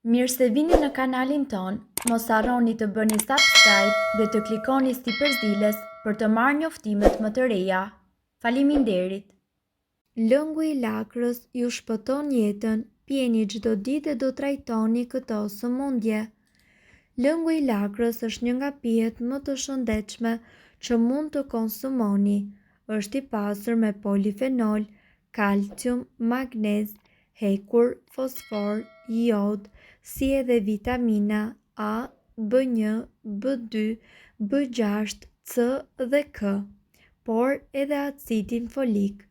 Mirë se vini në kanalin ton, mos harroni të bëni subscribe dhe të klikoni si përzieles për të marrë njoftimet më të reja. Faleminderit! Lëngu i lakrës ju shpëton jetën, pjeni çdo ditë dhe do trajtoni këto sëmundje. Lëngu i lakrës është një nga pijet më të shëndetshme që mund të konsumoni. Është i pasur me polifenol, kalcium, magnez, hekur, fosfor, jod, si edhe vitamina A, B1, B2, B6, C dhe K, por edhe acidin folik.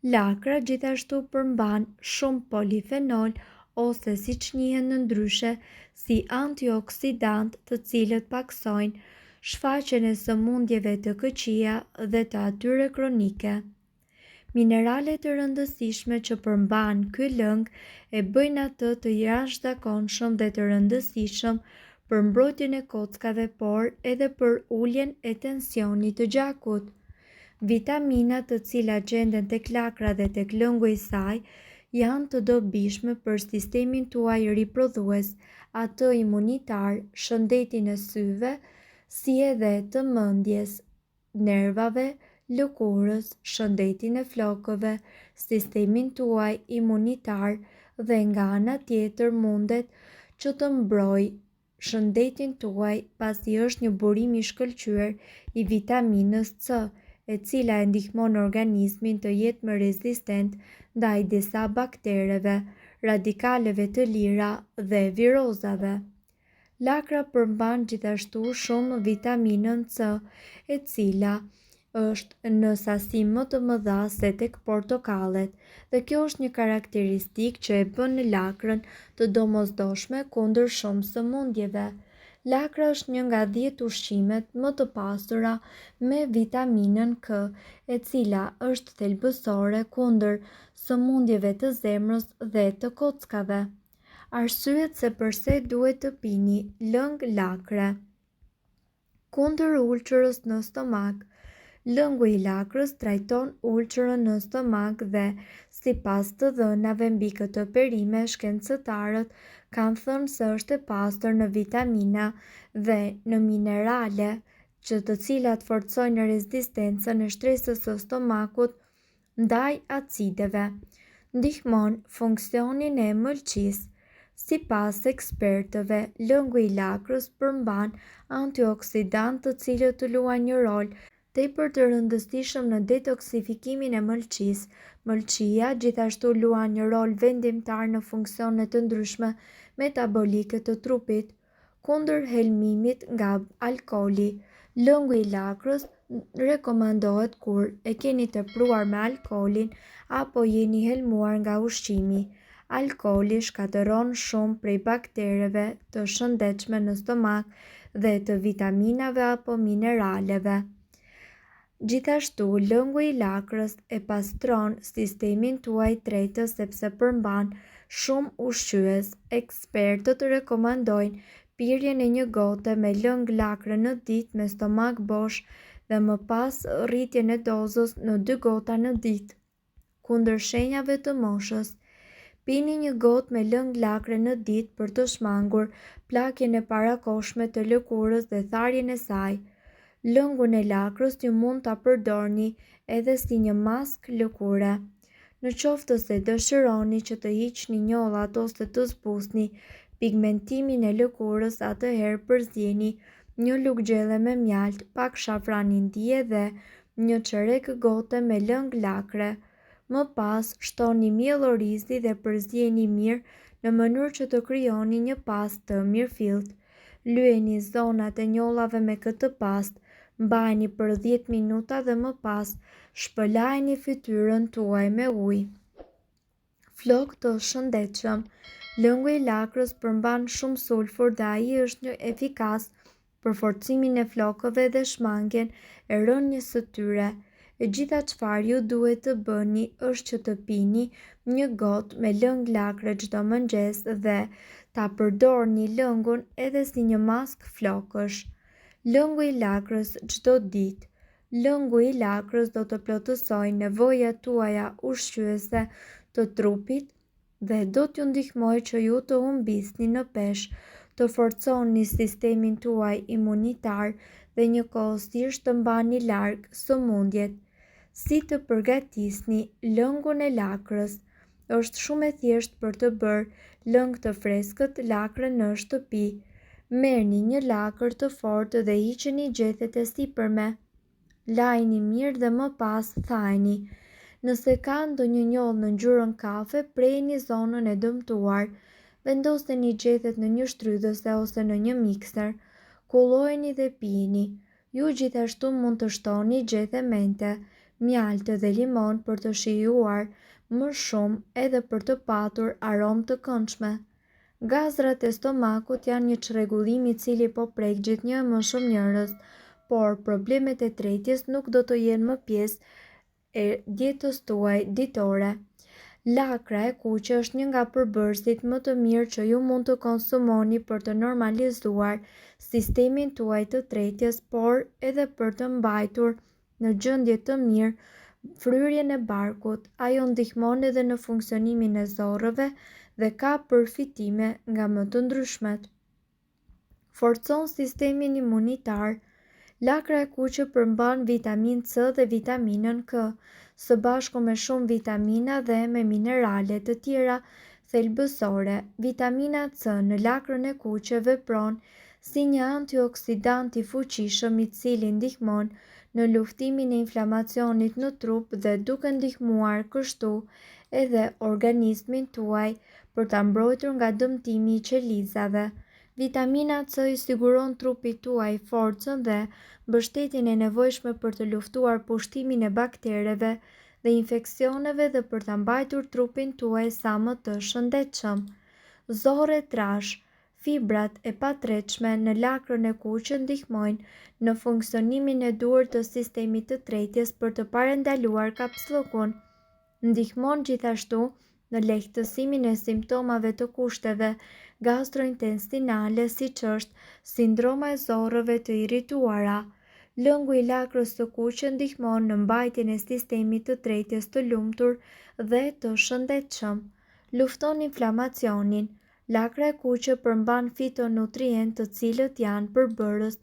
Lakra gjithashtu përmban shumë polifenol ose siç njihen në ndryshe si antioksidant, të cilët paksojnë shfaqjen e sëmundjeve të këqija dhe të atyre kronike. Mineralet e rëndësishme që përmban ky lëng e bëjnë atë të jashtëzakonshëm dhe të rëndësishëm për mbrojtjen e kockave, por edhe për uljen e tensionit të gjakut. Vitaminat të cilat gjenden tek lakra dhe tek lëngu i saj janë të dobishme për sistemin tuaj riprodhues, atë imunitar, shëndetin e syve, si edhe të mendjes, nervave, lëkurës, shëndetin e flokëve, sistemin tuaj imunitar dhe nga ana tjetër mundet që të mbrojë shëndetin tuaj pasi është një burim i shkëlqyer i vitaminës C, e cila e ndihmon organizmin të jetë më rezistent ndaj disa baktereve, radikaleve të lira dhe virozave. Lakra përmban gjithashtu shumë vitaminën C, e cila është në sasi më të mëdha se tek portokallet, dhe kjo është një karakteristikë që e bën lakrën të domosdoshme kundër shumë sëmundjeve. Lakra është një nga 10 ushqimet më të pasura me vitaminën K, e cila është thelbësore kundër sëmundjeve të zemrës dhe të kockave. Arsyet se pse duhet të pini lëng lakre. Kundër ulçërës në stomak. Lëngu i lakrës trajton ulçërën në stomak dhe, sipas të dhënave mbi këtë perime, shkencëtarët kanë thënë se është e pastër në vitamina dhe në minerale, të cilat forcojnë rezistencën e shtresës së stomakut ndaj acideve. Ndihmon funksionin e ëmbëlsisë. Sipas ekspertëve, lëngu i lakrës përmban antioksidantë të cilët luajnë një rol tepër të rëndësishëm në detoksifikimin e mëlçisë. Mëlçia gjithashtu luan një rol vendimtar në funksione të ndryshme metabolike të trupit. Kundër helmimit nga alkooli. Lëngu i lakrës rekomandohet kur e keni tepruar me alkoolin apo jeni helmuar nga ushqimi. Alkooli shkatëron shumë prej baktereve të shëndetshme në stomak dhe të vitaminave apo mineraleve. Gjithashtu, lëngu i lakrës e pastron sistemin tuaj tretës sepse përmban shumë ushqyes. Ekspertët rekomandojnë pirjen e një gote me lëng lakre në ditë me stomak bosh dhe më pas rritjen e dozës në 2 gota në ditë. Kundër shenjave të moshës. Pini një gotë me lëng lakre në ditë për të shmangur plakjen e parakohshme të lëkurës dhe tharjen e saj. Lëngun e lakrës ju mund ta përdorni edhe si një maskë lëkure. Në qoftë se dëshironi që të hiqni njollat ose të zbusni pigmentimin e lëkurës, atëherë përzjeni një lugë gjelle me mjalt, pak shafran indie dhe një çerek gote me lëng lakre. Më pas shtoni miell orizi dhe përzjeni mirë në mënyrë që të krijoni një pastë të mirëfillt. Lyeni zonat e njollave me këtë pastë, mbajini për 10 minuta dhe më pas shpëlajini fytyrën tuaj me ujë. Flok të shëndetshëm. Lëngu i lakrës përmban shumë sulfur dhe ai është një efikas për forcimin e flokëve dhe shmangjen e rënies së tyre. E gjitha çfarë ju duhet të bëni është që të pini një gotë me lëng lakre çdo mëngjes dhe ta përdorni lëngun edhe si një maskë flokësh. Lëngu i lakrës çdo ditë. Lëngu i lakrës do të plotësojë nevojat tuaja ushqyese të trupit dhe do t'ju ndihmoj që ju të humbisni në peshë, të forconi sistemin tuaj imunitar dhe njëkohësisht të mbani larg sëmundjet. Si të përgatisni lëngun e lakrës? Është shumë e thjeshtë për të bërë lëng të freskët lakre në shtëpi. Merrni një lakër të fortë dhe hiqeni gjethet e sipërme. Lajini mirë dhe më pas thajni. Nëse ka ndonjë njollë në ngjyrën kafe, prejni zonën e dëmtuar. Vendoseni gjethet në një shtrydhëse ose në një mikser. Kullojeni dhe pijini. Ju gjithashtu mund të shtoni gjethe mente, mjaltë dhe limon për të shijuar më shumë edhe për të patur aromë të këndshme. Gazrat e stomakut janë një çrregullim i cili po prek gjithnjë më shumë njerëz, por problemet e tretjes nuk do të jenë më pjesë e dietës tuaj ditore. Lakra e kuqe është një nga përbërësit më të mirë që ju mund të konsumoni për të normalizuar sistemin tuaj të tretjes, por edhe për të mbajtur në gjendje të mirë fryrjen e barkut. Ajo ndihmon edhe në funksionimin e zorrëve dhe ka përfitime nga më të ndryshmet. Forcon sistemin imunitar. Lakra e kuqe përmban vitaminë C dhe vitaminën K, së bashku me shumë vitamina dhe me minerale të tjera thelbësore. Vitamina C në lakrën e kuqe vepron si një antioksidant i fuqishëm i cili ndihmon në luftimin e inflamacionit në trup dhe duke ndihmuar kështu edhe organizmin tuaj për ta mbrojtur nga dëmtimi i qelizave. Vitamina C i siguron trupit tuaj forcën dhe mbështetjen e nevojshme për të luftuar pushtimin e baktereve dhe infeksioneve dhe për ta mbajtur trupin tuaj sa më të shëndetshëm. Zorre trash. Fibrat e patretshme në lakrën e kuqe ndihmojnë në funksionimin e duhur të sistemit të tretjes për të parandaluar kapsllokun. Ndihmon gjithashtu në lehtësimin e simptomave të kushteve gastrointestinale siç është sindroma e zorrëve të irrituara. Lëngu i lakrës së kuqe ndihmon në mbajtjen e sistemit të tretjes të lumtur dhe të shëndetshëm. Lufton inflamacionin. Lakra e kuqe përmban fitonutrientë të cilët janë përbërës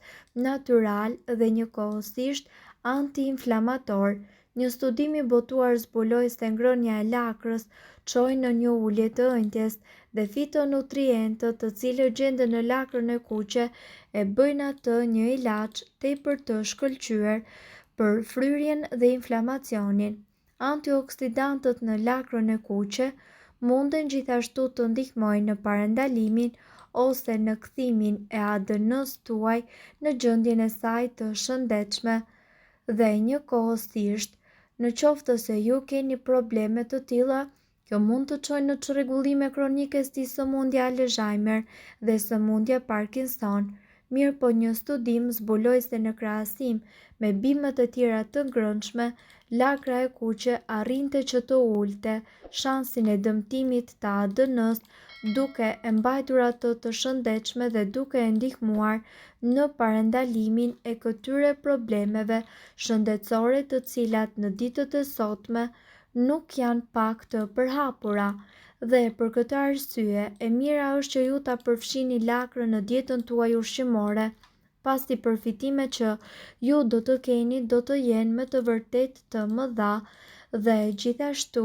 natyral dhe njëkohësisht antiinflamator. Një studim i botuar zbuloi se ngrënia e lakrës çoi në një ulje të ëndjes dhe fitonutrientët të cilët gjenden në lakrën e kuqe e bëjnë atë një ilaç tepër të shkëlqyer për fryrjen dhe inflamacionin. Antioksidantët në lakrën e kuqe munden gjithashtu të ndihmojnë në parandalimin ose në kthimin e ADN-s tuaj në gjendjen e saj të shëndetshme dhe njëkohësisht, në qoftë se ju keni probleme të tilla, kjo mund të çojë në çrregullime kronike si sëmundja Alzheimer dhe sëmundja Parkinson. Mirë po një studim zbuloi se në krahasim me bimët e tjera të ngrënshme, lakra e kuqe arrinte që të ulte shansin e dëmtimit të ADN-s duke e mbajtur atë të shëndetshme dhe duke e ndihmuar në parandalimin e këtyre problemeve shëndetësore të cilat në ditët e sotme nuk janë pak të përhapura. Dhe për këtë arsye, e mira është që ju ta përfshini lakrën në dietën tuaj ushqimore, pasi përfitimet që ju do të keni do të jenë me të vërtetë të mëdha dhe gjithashtu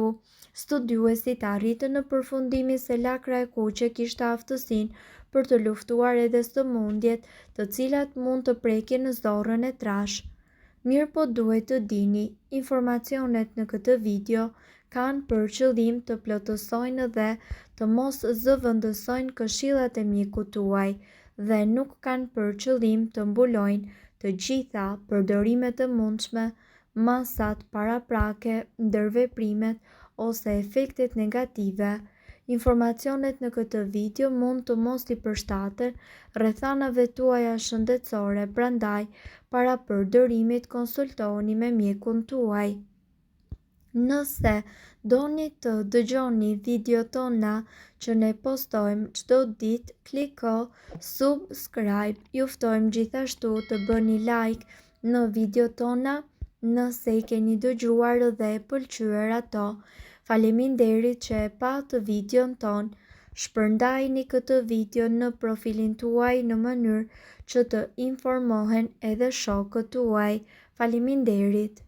studiuesit arritën në përfundimin se lakra e kuqe kishte aftësinë për të luftuar edhe sëmundjet të cilat mund të prekin në zorrën e trash. Mirë po duhet të dini, informacionet në këtë video kanë për qëllim të plotësojnë dhe të mos zëvendësojnë këshillat e mikut tuaj dhe nuk kanë për qëllim të mbulojnë të gjitha përdorimet e mundshme, masat paraprake, ndërveprimet ose efektet negative. Informacionet në këtë video mund të mos i përshtaten rrethanave tuaja shëndetësore, prandaj para përdorimit konsultohuni me mjekun tuaj. Nëse doni të dëgjoni video tona që ne postojmë çdo ditë, kliko subscribe. Ju ftojmë gjithashtu të bëni like në video tona nëse i keni dëgjuar dhe pëlqyer ato. Faleminderit që e patë videon ton. Shpërndajni këtë video në profilin tuaj në mënyrë që të informohen edhe shokët tuaj. Faleminderit.